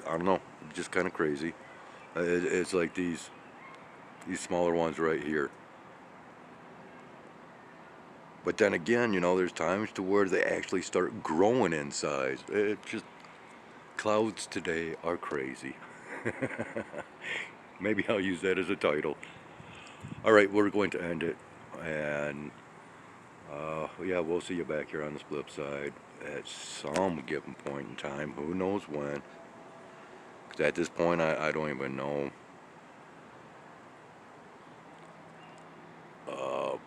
I don't know, just kind of crazy. It's like these smaller ones right here. But then again, there's times to where they actually start growing in size. It just clouds today are crazy. Maybe I'll use that as a title. All right, we're going to end it, and yeah, we'll see you back here on the flip side at some given point in time. Who knows when? 'Cause at this point, I don't even know. Yeah,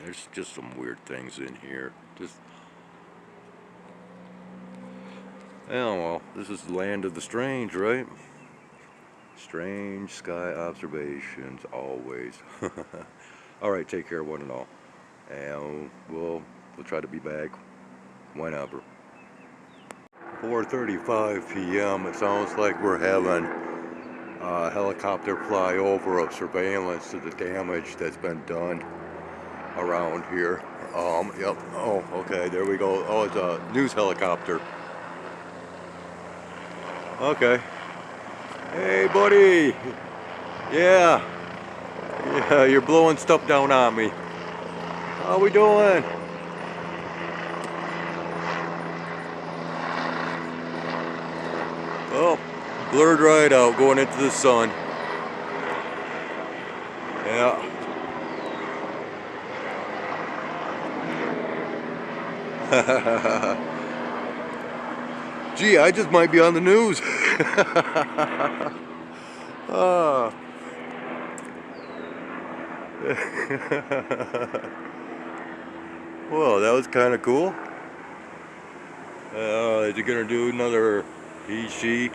there's just some weird things in here. Just, yeah, well, this is the land of the strange, right? Strange sky observations, always. All right, take care, one and all, and we'll try to be back whenever. 4:35 p.m. It sounds like we're having a helicopter fly over of surveillance to the damage that's been done around here. Yep. Oh, okay. There we go. Oh, it's a news helicopter. Okay. Hey, buddy. Yeah. Yeah. You're blowing stuff down on me. How we doing? Oh, blurred right out, going into the sun. Yeah. Gee, I just might be on the news. Ah. Well, that was kind of cool. Is he gonna do another? She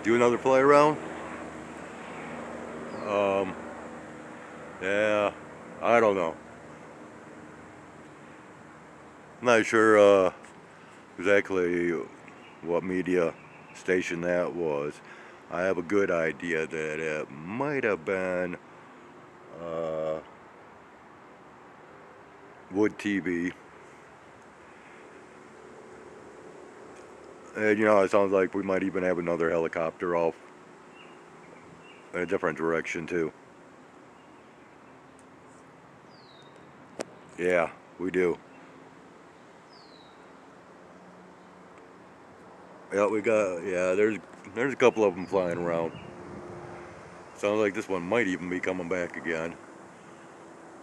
do another play around? Um, yeah, I don't know. I'm not sure exactly what media station that was. I have a good idea that it might have been uh, Wood TV. And it sounds like we might even have another helicopter off in a different direction too. Yeah, we do. Yeah, we got, yeah, there's a couple of them flying around. Sounds like this one might even be coming back again.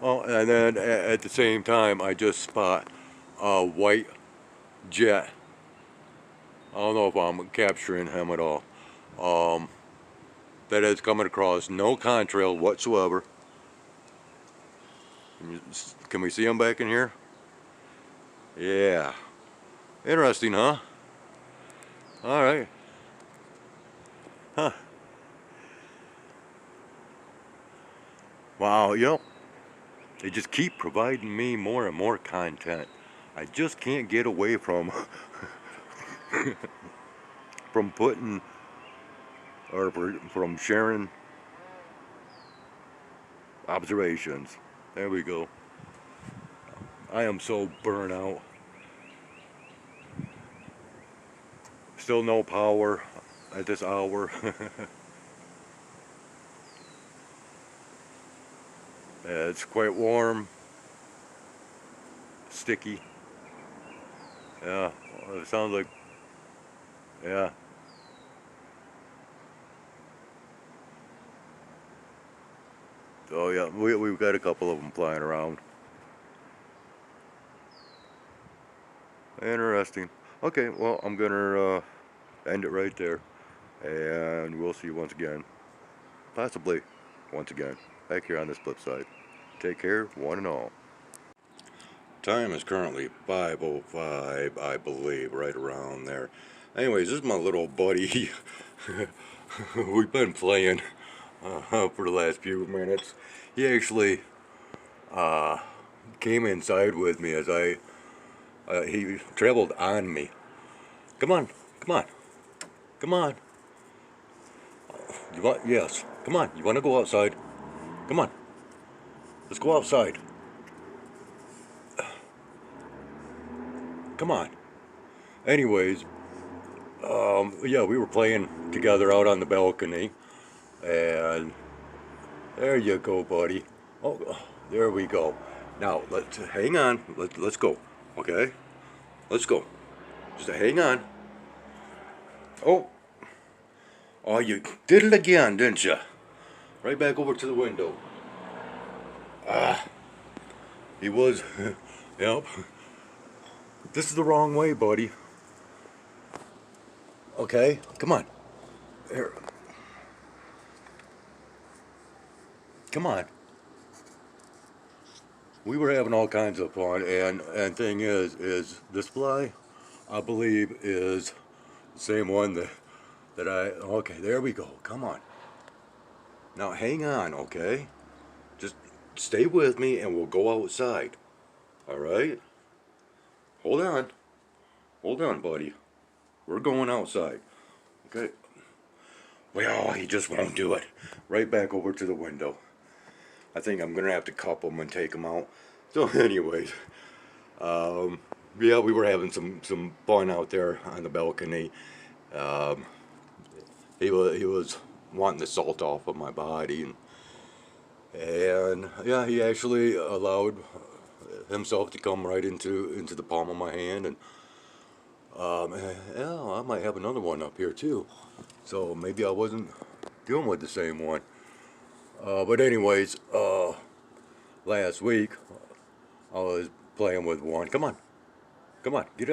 Oh, and then at the same time, I just spot a white jet. I don't know if I'm capturing him at all. Um, that is coming across, no contrail whatsoever. Can we see him back in here? Yeah. Interesting, huh? All right. Huh. Wow, they just keep providing me more and more content. I just can't get away from from putting or from sharing observations. There we go. I am so burnt out. Still no power at this hour. It's quite warm, sticky. Yeah, it sounds like, yeah. Oh yeah, we've got a couple of them flying around. Interesting. Okay, well, I'm gonna end it right there, and we'll see you once again, possibly once again, back here on this flip side. Take care, one and all. Time is currently 5:05, I believe, right around there. Anyways, this is my little buddy. We've been playing for the last few minutes. He actually came inside with me as he traveled on me. Come on, come on, come on. You want? Yes. Come on. You want to go outside? Come on. Let's go outside. Come on. Anyways, yeah, we were playing together out on the balcony, and there you go, buddy. Oh, there we go. Now let's hang on. Let's go. Okay. Let's go. Just hang on. Oh, oh, you did it again, didn't you? Right back over to the window. Ah, he was. Yep. This is the wrong way, buddy. Okay, come on. Here. Come on. We were having all kinds of fun, and thing is this fly, I believe, is the same one that I. Okay, there we go. Come on. Now hang on, okay? Just stay with me, and we'll go outside. All right? Hold on, buddy. We're going outside. Okay. Well, he just won't do it. Right back over to the window. I think I'm gonna have to cup him and take him out. So, anyways, yeah, we were having some fun out there on the balcony. Um, he was wanting the salt off of my body, and yeah, he actually allowed himself to come right into the palm of my hand, and yeah, I might have another one up here too. So maybe I wasn't dealing with the same one. But anyways, last week I was playing with one. Come on, get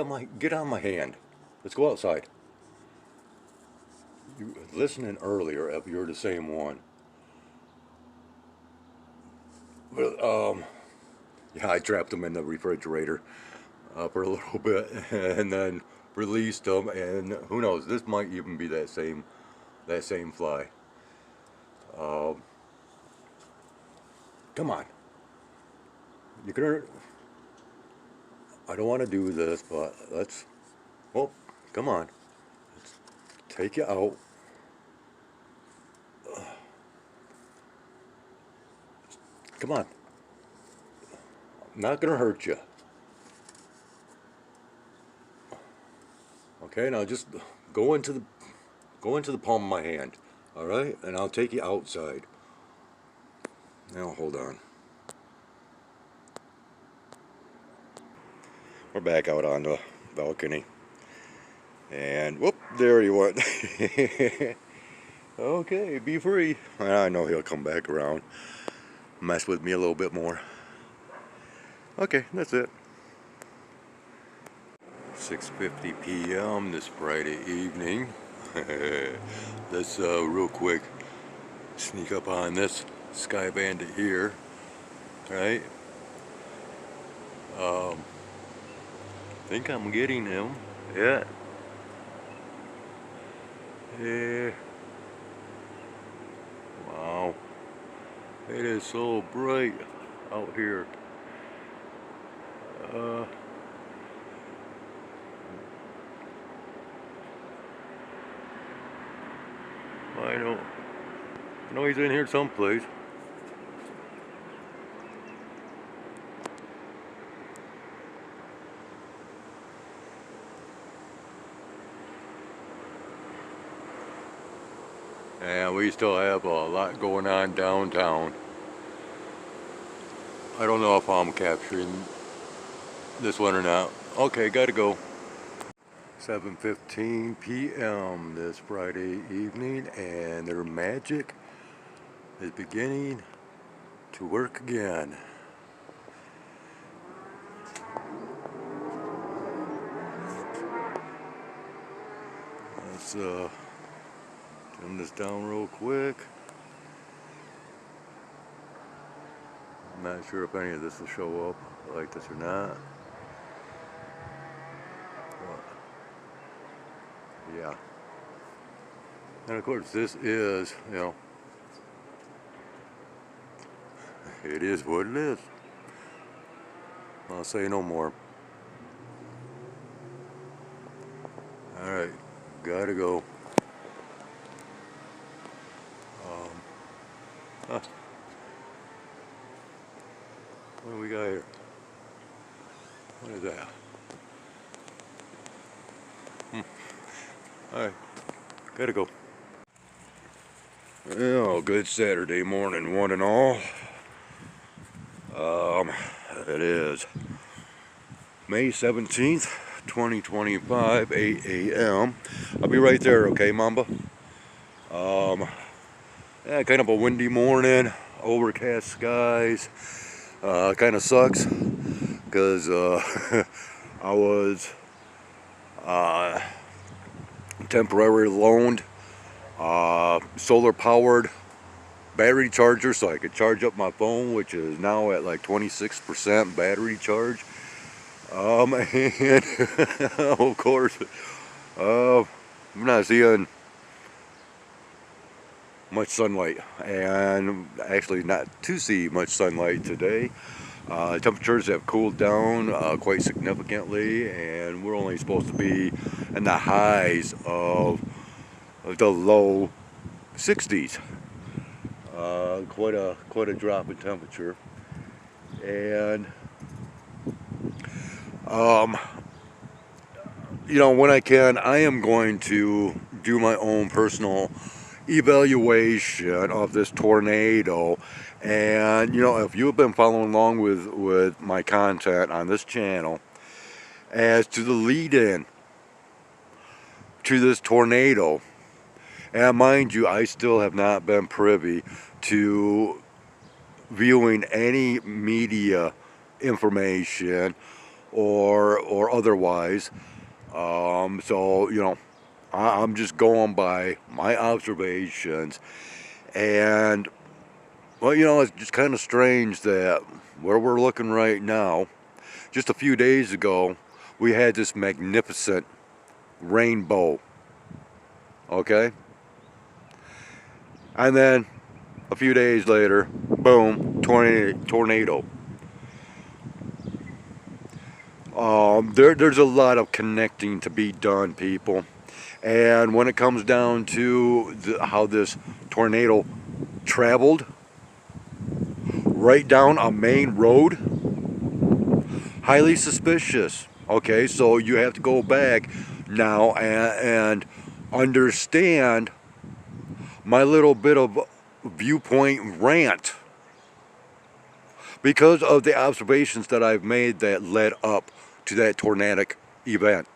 on my hand. Let's go outside. You listening earlier if you're the same one. But yeah, I trapped him in the refrigerator for a little bit, and then released him. And who knows? This might even be that same fly. Um, come on, you gonna. I don't want to do this, but let's. Oh, come on. Let's take you out. Come on. I'm not gonna hurt you. Okay, now just go into the palm of my hand. All right, and I'll take you outside. Now hold on. We're back out on the balcony, and whoop, There he went. Okay, be free. I know he'll come back around, mess with me a little bit more. Okay, that's it. 6:50 p.m. this Friday evening. Let's real quick sneak up on this Sky Bandit here, right? Think I'm getting him. Yeah. Yeah. Wow. It is so bright out here. I know he's in here someplace. And we still have a lot going on downtown. I don't know if I'm capturing this one or not. Okay, gotta go. 7:15 p.m. this Friday evening, and their magic is beginning to work again. Let's turn this down real quick. I'm not sure if any of this will show up like this or not. But, yeah. And of course, this is, it is what it is. I'll say no more. Alright, gotta go. What do we got here? What is that? Alright, gotta go. Well, good Saturday morning, one and all. It is May 17th, 2025, 8 a.m. I'll be right there, okay, Mamba? Yeah, kind of a windy morning, overcast skies. Kind of sucks because I was temporarily loaned solar powered battery charger so I could charge up my phone, which is now at like 26% battery charge. And of course, I'm not seeing much sunlight, and actually not to see much sunlight today. Temperatures have cooled down quite significantly, and we're only supposed to be in the highs of the low 60s. Quite a drop in temperature, and when I can, I am going to do my own personal evaluation of this tornado. And if you've been following along with my content on this channel as to the lead-in to this tornado, and mind you, I still have not been privy to viewing any media information or otherwise. So I'm just going by my observations, and well, it's just kind of strange that where we're looking right now, just a few days ago, we had this magnificent rainbow, okay? And then a few days later, boom, tornado. There's a lot of connecting to be done, people. And when it comes down to how this tornado traveled right down a main road, highly suspicious. Okay, so you have to go back now and understand my little bit of viewpoint rant because of the observations that I've made that led up to that tornadic event.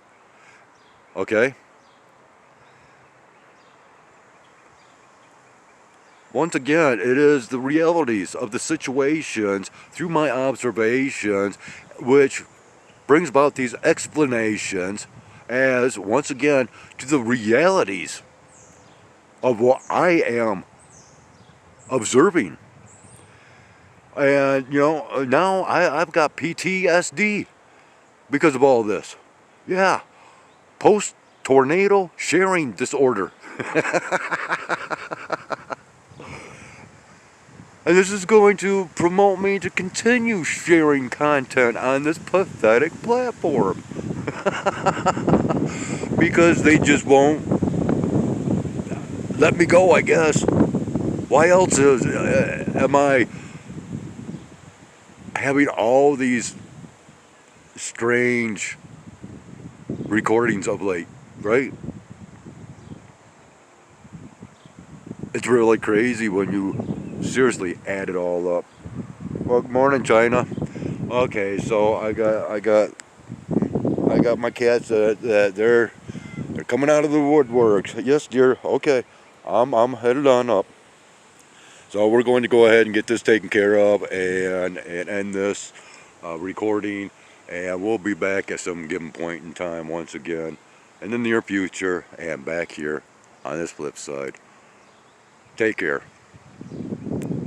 Okay? Once again, it is the realities of the situations through my observations which brings about these explanations as, once again, to the realities of what I am observing. And, now I've got PTSD because of all this. Yeah, post-tornado sharing disorder. And this is going to promote me to continue sharing content on this pathetic platform. Because they just won't let me go, I guess. Why else am I having all these strange recordings of late, right? It's really crazy when you seriously add it all up. Well, good morning, China. Okay, so I got my cats that they're coming out of the woodworks. Yes, dear. Okay, I'm headed on up. So we're going to go ahead and get this taken care of and end this recording, and we'll be back at some given point in time once again in the near future and back here on this flip side. Take care.